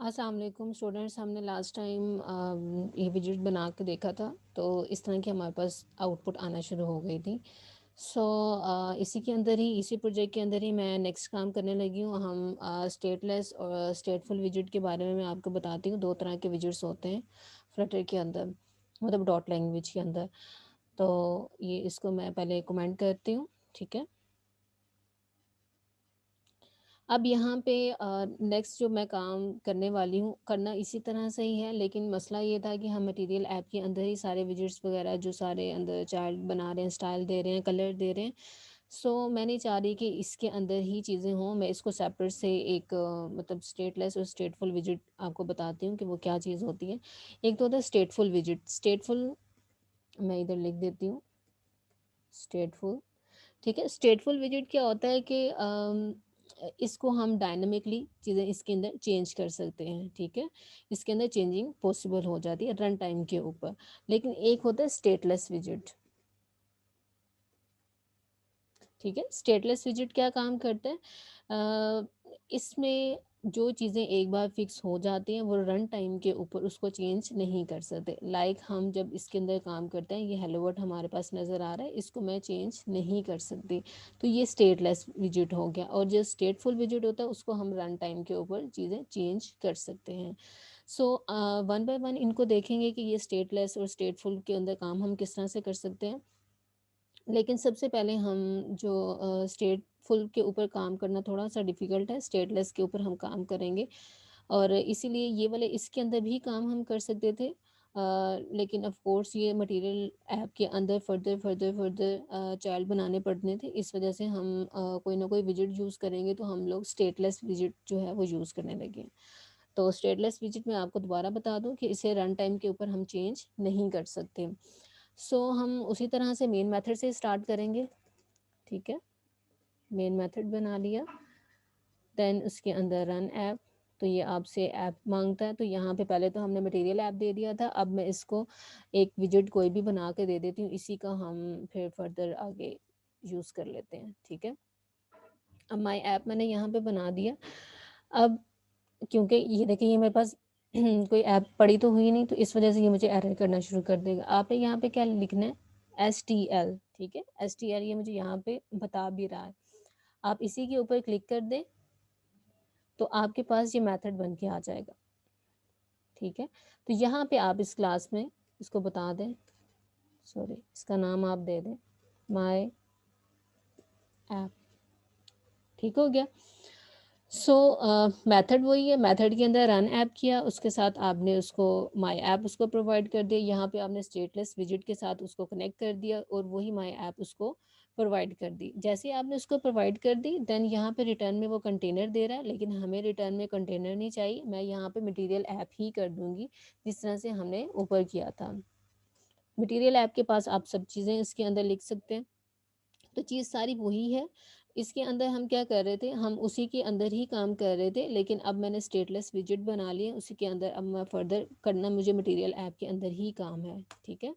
अस्सलाम वालेकुम स्टूडेंट्स। हमने लास्ट टाइम ये विजिट बना के देखा था, तो इस तरह की हमारे पास आउटपुट आना शुरू हो गई थी। सो इसी के अंदर ही, इसी प्रोजेक्ट के अंदर ही मैं नेक्स्ट काम करने लगी हूँ। हम स्टेटलेस और स्टेटफुल विजिट के बारे में मैं आपको बताती हूँ। दो तरह के विजिट्स होते हैं फ्लटर के अंदर, मतलब डॉट लैंग्वेज के अंदर। तो ये इसको मैं पहले कमेंट करती हूँ, ठीक है। अब यहाँ पे नेक्स्ट जो मैं काम करने वाली हूँ, करना इसी तरह से ही है, लेकिन मसला ये था कि हम मटेरियल ऐप के अंदर ही सारे विजेट्स वगैरह जो सारे अंदर चार्ट बना रहे हैं, स्टाइल दे रहे हैं, कलर दे रहे हैं। सो मैं नहीं चाह रही कि इसके अंदर ही चीज़ें हों। मैं इसको सेपरेट से एक मतलब स्टेटलेस और स्टेटफुल विजिट आपको बताती हूँ कि वो क्या चीज़ होती है। एक तो होता है स्टेटफुल विजिट। स्टेटफुल मैं इधर लिख देती हूँ, स्टेटफुल। ठीक है, स्टेटफुल विजिट क्या होता है कि इसको हम डायनामिकली चीज़ें इसके अंदर चेंज कर सकते हैं, ठीक है। इसके अंदर चेंजिंग पॉसिबल हो जाती है रन टाइम के ऊपर। लेकिन एक होता है स्टेटलेस विजिट, ठीक है। स्टेटलेस विजिट क्या काम करता है? इसमें जो चीज़ें एक बार फिक्स हो जाती हैं वो रन टाइम के ऊपर उसको चेंज नहीं कर सकते। लाइक हम जब इसके अंदर काम करते हैं, ये हेलो वर्ड हमारे पास नज़र आ रहा है, इसको मैं चेंज नहीं कर सकती। तो ये स्टेटलेस विजिट हो गया। और जो स्टेटफुल विजिट होता है उसको हम रन टाइम के ऊपर चीज़ें चेंज कर सकते हैं। सो वन बाय वन इनको देखेंगे कि ये स्टेटलेस और स्टेटफुल के अंदर काम हम किस तरह से कर सकते हैं। लेकिन सबसे पहले हम जो स्टेटफुल के ऊपर काम करना थोड़ा-सा डिफ़िकल्ट है, स्टेटलेस के ऊपर हम काम करेंगे। और इसीलिए ये वाले इसके अंदर भी काम हम कर सकते थे। लेकिन ऑफ़ कोर्स ये मटेरियल ऐप के अंदर फ़र्दर चाइल्ड बनाने पड़ने थे। इस वजह से हम कोई ना कोई विजेट यूज़ करेंगे, तो हम लोग स्टेटलेस विजेट जो है वो यूज़ करने लगे। तो स्टेटलेस विजेट मैं आपको दोबारा बता दूँ कि इसे रन टाइम के ऊपर हम चेंज नहीं कर सकते। सो हम उसी तरह से मेन मेथड से स्टार्ट करेंगे, ठीक है। मेन मेथड बना लिया, देन उसके अंदर रन ऐप। तो ये आपसे ऐप मांगता है, तो यहाँ पे पहले तो हमने मटेरियल ऐप दे दिया था। अब मैं इसको एक विजेट कोई भी बना के दे देती हूँ, इसी का हम फिर फर्दर आगे यूज़ कर लेते हैं, ठीक है। अब माई ऐप मैंने यहाँ पे बना दिया। अब क्योंकि ये देखिए, ये मेरे पास कोई ऐप पड़ी तो हुई नहीं, तो इस वजह से ये मुझे एरर करना शुरू कर देगा। आपने यहाँ पे क्या लिखना है, STL, ठीक है। STL ये मुझे यहाँ पे बता भी रहा है। आप इसी के ऊपर क्लिक कर दें, तो आपके पास ये मेथड बन के आ जाएगा, ठीक है। तो यहाँ पे आप इस क्लास में इसको बता दें, सॉरी, इसका नाम आप दे दें माई ऐप, ठीक हो गया। सो मेथड वही है, मेथड के अंदर रन ऐप किया, उसके साथ आपने उसको माई ऐप उसको प्रोवाइड कर दिया। यहाँ पे आपने स्टेटलेस विजिट के साथ उसको कनेक्ट कर दिया और वही माई ऐप उसको प्रोवाइड कर दी। जैसे ही आपने उसको प्रोवाइड कर दी, देन यहाँ पे रिटर्न में वो कंटेनर दे रहा है, लेकिन हमें रिटर्न में कंटेनर नहीं चाहिए। मैं यहाँ पे मटेरियल ऐप ही कर दूँगी, जिस तरह से हमने ऊपर किया था। मटेरियल ऐप के पास आप सब चीज़ें इसके अंदर लिख सकते हैं। तो चीज़ सारी वही है। इसके अंदर हम क्या कर रहे थे, हम उसी के अंदर ही काम कर रहे थे, लेकिन अब मैंने स्टेटलेस विजिट बना लिए उसी के अंदर। अब मैं फर्दर करना मुझे मटेरियल ऐप के अंदर ही काम है, ठीक है।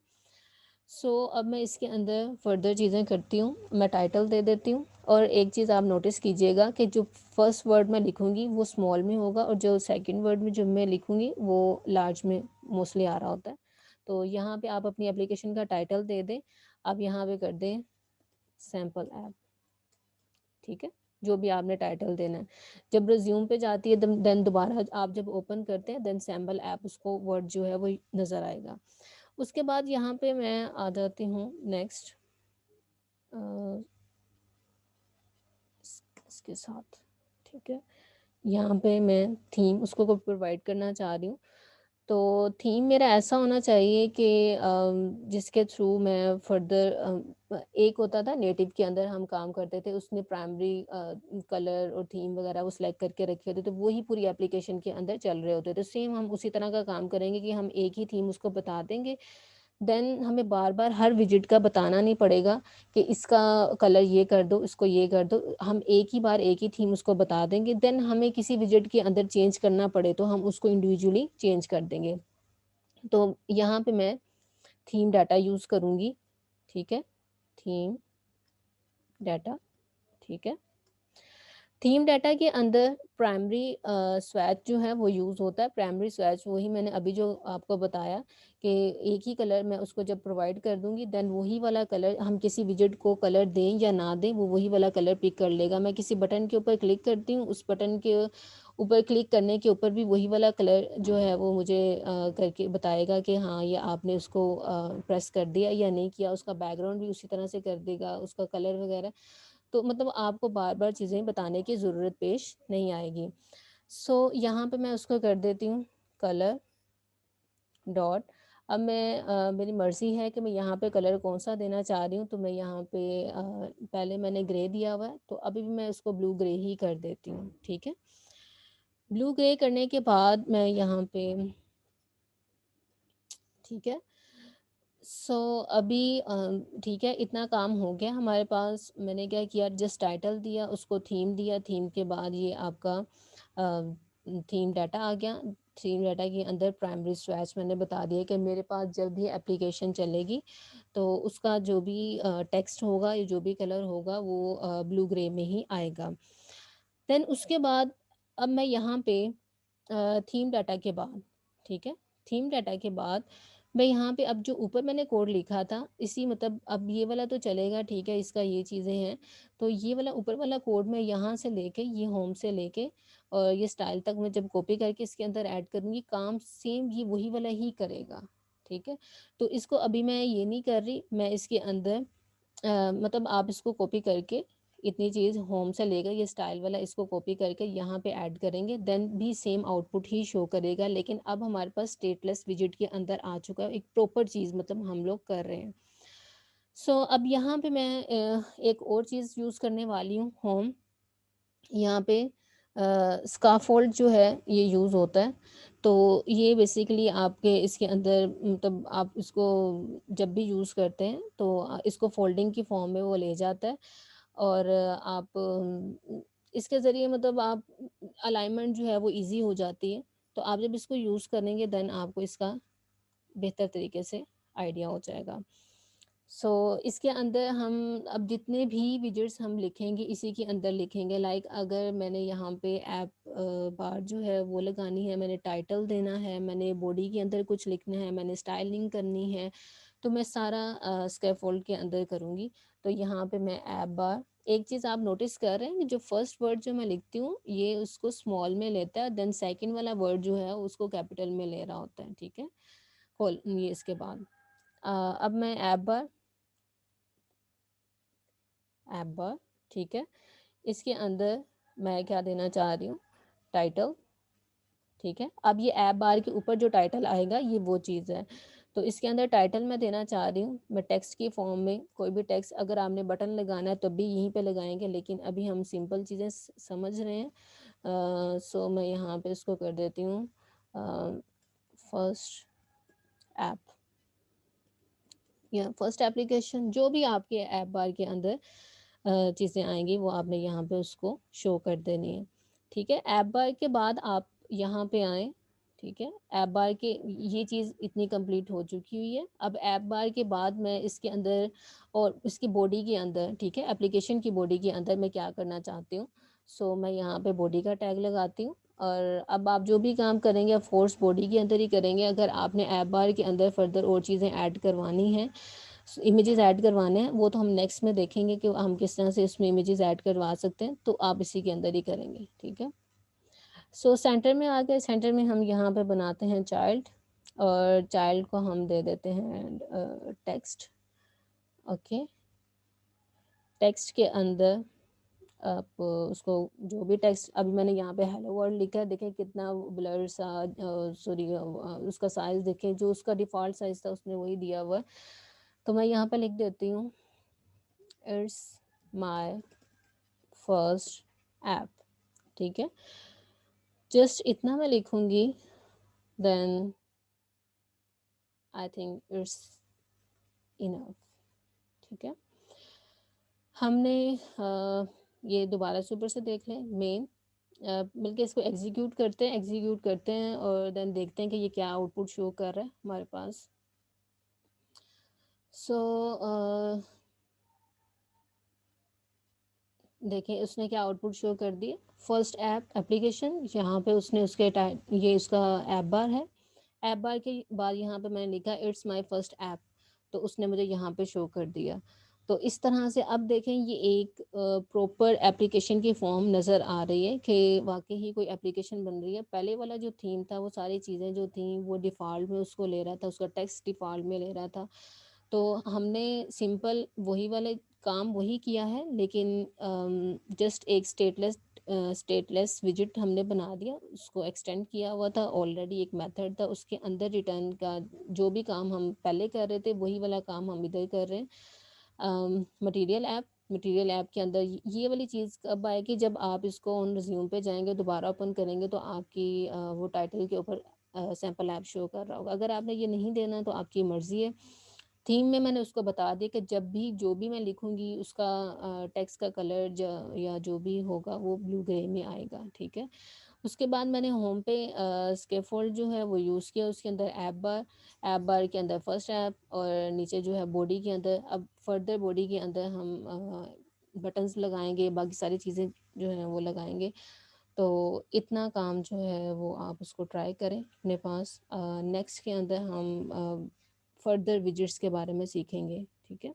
सो अब मैं इसके अंदर फर्दर चीज़ें करती हूँ। मैं टाइटल दे देती हूँ, और एक चीज़ आप नोटिस कीजिएगा कि जो फर्स्ट वर्ड मैं लिखूँगी वो स्मॉल में होगा, और जो सेकंड वर्ड में जो मैं लिखूँगी वो लार्ज में मोस्टली आ रहा होता है। तो यहाँ पे आप अपनी एप्लीकेशन का टाइटल दे दें। आप यहाँ पे कर दें सैम्पल ऐप, ठीक है। जो भी आपने टाइटल देना है, जब रिज्यूम पे जाती है देन दोबारा आप जब ओपन करते हैं, देन सैम्पल ऐप उसको वर्ड जो है वो नज़र आएगा। उसके बाद यहाँ पे मैं आ जाती हूँ नेक्स्ट इसके साथ, ठीक है। यहाँ पे मैं थीम उसको प्रोवाइड करना चाह रही हूँ। तो थीम मेरा ऐसा होना चाहिए कि जिसके थ्रू मैं फर्दर एक होता था नेटिव के अंदर हम काम करते थे, उसने प्राइमरी कलर और थीम वगैरह वो सिलेक्ट करके रखे होते, तो वही पूरी एप्लीकेशन के अंदर चल रहे होते। तो सेम हम उसी तरह का काम करेंगे कि हम एक ही थीम उसको बता देंगे। देन हमें बार बार हर विजिट का बताना नहीं पड़ेगा कि इसका कलर ये कर दो, इसको ये कर दो। हम एक ही बार एक ही थीम उसको बता देंगे। देन हमें किसी विजिट के अंदर चेंज करना पड़े तो हम उसको इंडिविजुअली चेंज कर देंगे। तो यहाँ पे मैं थीम डाटा यूज़ करूँगी, ठीक है। थीम डाटा, ठीक है। थीम डाटा के अंदर प्राइमरी स्वैच जो है वो यूज़ होता है। प्राइमरी स्वैच वही मैंने अभी जो आपको बताया कि एक ही कलर मैं उसको जब प्रोवाइड कर दूँगी, देन वही वाला कलर हम किसी विजेट को कलर दें या ना दें, वो वही वाला कलर पिक कर लेगा। मैं किसी बटन के ऊपर क्लिक करती हूँ, उस बटन के ऊपर क्लिक करने के ऊपर भी वही वाला कलर जो है वो मुझे करके बताएगा कि हाँ, ये आपने उसको प्रेस कर दिया या नहीं किया। उसका बैकग्राउंड भी उसी तरह से कर देगा, उसका कलर वगैरह। तो मतलब आपको बार-बार चीज़ें बताने की ज़रूरत पेश नहीं आएगी। सो यहाँ पे मैं उसको कर देती हूँ कलर डॉट। अब मैं मेरी मर्ज़ी है कि मैं यहाँ पे कलर कौन-सा देना चाह रही हूँ, तो मैं यहाँ पे पहले मैंने ग्रे दिया हुआ है, तो अभी भी मैं उसको ब्लू ग्रे ही कर देती हूँ, ठीक है? ब्लू ग्रे करने के बाद मैं यहाँ पे ठीक है? सो अभी ठीक है, इतना काम हो गया हमारे पास। मैंने क्या किया, जस्ट टाइटल दिया, उसको थीम दिया, थीम के बाद ये आपका थीम डाटा आ गया। थीम डाटा के अंदर प्राइमरी स्वैच मैंने बता दिया कि मेरे पास जब भी एप्लीकेशन चलेगी तो उसका जो भी टेक्स्ट होगा या जो भी कलर होगा वो ब्लू ग्रे में ही आएगा। देन उसके बाद अब मैं यहाँ पे थीम डाटा के बाद, ठीक है? थीम डाटा के बाद मैं यहाँ पे अब जो ऊपर मैंने कोड लिखा था, इसी मतलब अब ये वाला तो चलेगा, ठीक है, इसका ये चीज़ें हैं। तो ये वाला ऊपर वाला कोड मैं यहाँ से लेके, ये होम से लेके और ये स्टाइल तक मैं जब कॉपी करके इसके अंदर ऐड करूँगी, काम सेम ये वही वाला ही करेगा, ठीक है? तो इसको अभी मैं ये नहीं कर रही, मैं इसके अंदर मतलब आप इसको कॉपी करके इतनी चीज़ होम से लेकर ये स्टाइल वाला इसको कॉपी करके यहाँ पे ऐड करेंगे, देन भी सेम आउटपुट ही शो करेगा। लेकिन अब हमारे पास स्टेटलेस विजेट के अंदर आ चुका है एक प्रॉपर चीज़, मतलब हम लोग कर रहे हैं। सो अब यहाँ पे मैं एक और चीज़ यूज़ करने वाली हूँ, होम। यहाँ पे स्काफोल्ड जो है ये यूज़ होता है। तो ये बेसिकली आपके इसके अंदर मतलब आप इसको जब भी यूज़ करते हैं तो इसको फ़ोल्डिंग की फ़ॉर्म में वो ले जाता है और आप इसके ज़रिए मतलब आप अलाइनमेंट जो है वो ईज़ी हो जाती है। तो आप जब इसको यूज़ करेंगे देन आपको इसका बेहतर तरीके से आइडिया हो जाएगा। सो इसके अंदर हम अब जितने भी विजेट्स हम लिखेंगे इसी के अंदर लिखेंगे। लाइक अगर मैंने यहाँ पे ऐप बार जो है वो लगानी है, मैंने टाइटल देना है, मैंने बॉडी के अंदर कुछ लिखना है, मैंने स्टाइलिंग करनी है, तो मैं सारा स्कैफोल्ड के अंदर करूँगी। तो यहाँ पे मैं ऐप बार, एक चीज़ आप नोटिस कर रहे हैं कि जो फर्स्ट वर्ड जो मैं लिखती हूँ ये उसको स्मॉल में लेता है, देन सेकंड वाला वर्ड जो है उसको कैपिटल में ले रहा होता है, ठीक है? कोल ये इसके बाद अब मैं ऐप बार, ठीक है? इसके अंदर मैं क्या देना चाह रही हूँ, टाइटल, ठीक है? अब ये ऐप बार के ऊपर जो टाइटल आएगा ये वो चीज़ है। तो इसके अंदर टाइटल मैं देना चाह रही हूँ, मैं टेक्स्ट की फॉर्म में कोई भी टेक्स्ट, अगर आपने बटन लगाना है तब भी यहीं पे लगाएँगे, लेकिन अभी हम सिंपल चीज़ें समझ रहे हैं। सो मैं यहाँ पे इसको कर देती हूँ फर्स्ट ऐप या फर्स्ट एप्लीकेशन, जो भी आपके ऐप बार के अंदर चीज़ें आएँगी वो आपने यहाँ पे उसको शो कर देनी है, ठीक है? ऐप बार के बाद आप यहाँ पे आएँ, ठीक है? ऐप बार के ये चीज़ इतनी कंप्लीट हो चुकी हुई है। अब ऐप बार के बाद मैं इसके अंदर और इसकी बॉडी के अंदर, ठीक है? एप्लीकेशन की बॉडी के अंदर मैं क्या करना चाहती हूँ, सो मैं यहाँ पे बॉडी का टैग लगाती हूँ और अब आप जो भी काम करेंगे ऑफ कोर्स बॉडी के अंदर ही करेंगे। अगर आपने ऐप बार के अंदर फर्दर और चीज़ें ऐड करवानी हैं, इमेजेस ऐड करवाने हैं, वो तो हम नेक्स्ट में देखेंगे कि हम किस तरह से इसमें इमेजेस ऐड करवा सकते हैं, तो आप इसी के अंदर ही करेंगे, ठीक है? सो सेंटर में आ गए, सेंटर में हम यहाँ पे बनाते हैं चाइल्ड और चाइल्ड को हम दे देते हैं टेक्स्ट, ओके? टेक्स्ट के अंदर आप उसको जो भी टेक्स्ट, अभी मैंने यहाँ पे हेलो वर्ल्ड लिखा है, देखें कितना ब्लर सा, सॉरी उसका साइज़ देखें, जो उसका डिफ़ॉल्ट साइज़ था उसने वही दिया हुआ है। तो मैं यहाँ पे लिख देती हूँ, इट्स माय फर्स्ट ऐप, ठीक है? जस्ट इतना मैं लिखूँगी, then I think it's enough, ठीक है? हमने ये दोबारा से ऊपर से देख लें मेन, मिलके इसको एग्जीक्यूट करते हैं और देन देखते हैं कि ये क्या आउटपुट शो कर रहा है हमारे पास। सो देखिए उसने क्या आउटपुट शो कर दिया, फर्स्ट ऐप एप्लीकेशन, यहाँ पे उसने उसके ये उसका ऐप बार है, ऐप बार के बाद यहाँ पे मैंने लिखा इट्स माय फर्स्ट ऐप, तो उसने मुझे यहाँ पे शो कर दिया। तो इस तरह से अब देखें ये एक प्रॉपर एप्लीकेशन की फॉर्म नज़र आ रही है कि वाकई ही कोई एप्लीकेशन बन रही है। पहले वाला जो थीम था वो सारी चीज़ें जो थी वो डिफ़ॉल्ट में उसको ले रहा था, उसका टेक्स्ट डिफ़ॉल्ट में ले रहा था। तो हमने सिंपल वही वाले काम वही किया है, लेकिन जस्ट एक स्टेटलेस विजिट हमने बना दिया, उसको एक्सटेंड किया हुआ था, ऑलरेडी एक मेथड था उसके अंदर रिटर्न का, जो भी काम हम पहले कर रहे थे वही वाला काम हम इधर कर रहे हैं। मटेरियल ऐप के अंदर ये वाली चीज़ कब आएगी, जब आप इसको ऑन रिज्यूम पे जाएंगे, दोबारा ओपन करेंगे तो आपकी वो टाइटल के ऊपर सैम्पल ऐप शो कर रहा होगा। अगर आपने ये नहीं देना तो आपकी मर्ज़ी है। थीम में मैंने उसको बता दिया कि जब भी जो भी मैं लिखूंगी उसका टेक्स्ट का कलर या जो भी होगा वो ब्लू ग्रे में आएगा, ठीक है। उसके बाद मैंने होम पे स्केफोल्ड जो है वो यूज़ किया, उसके अंदर ऐप बार के अंदर फर्स्ट ऐप, और नीचे जो है बॉडी के अंदर, अब फर्दर बॉडी के अंदर हम बटन्स लगाएंगे, बाकी सारी चीज़ें जो है वो लगाएंगे। तो इतना काम जो है वो आप उसको ट्राई करें अपने पास। नेक्स्ट के अंदर हम फर्दर विजिट्स के बारे में सीखेंगे, ठीक है।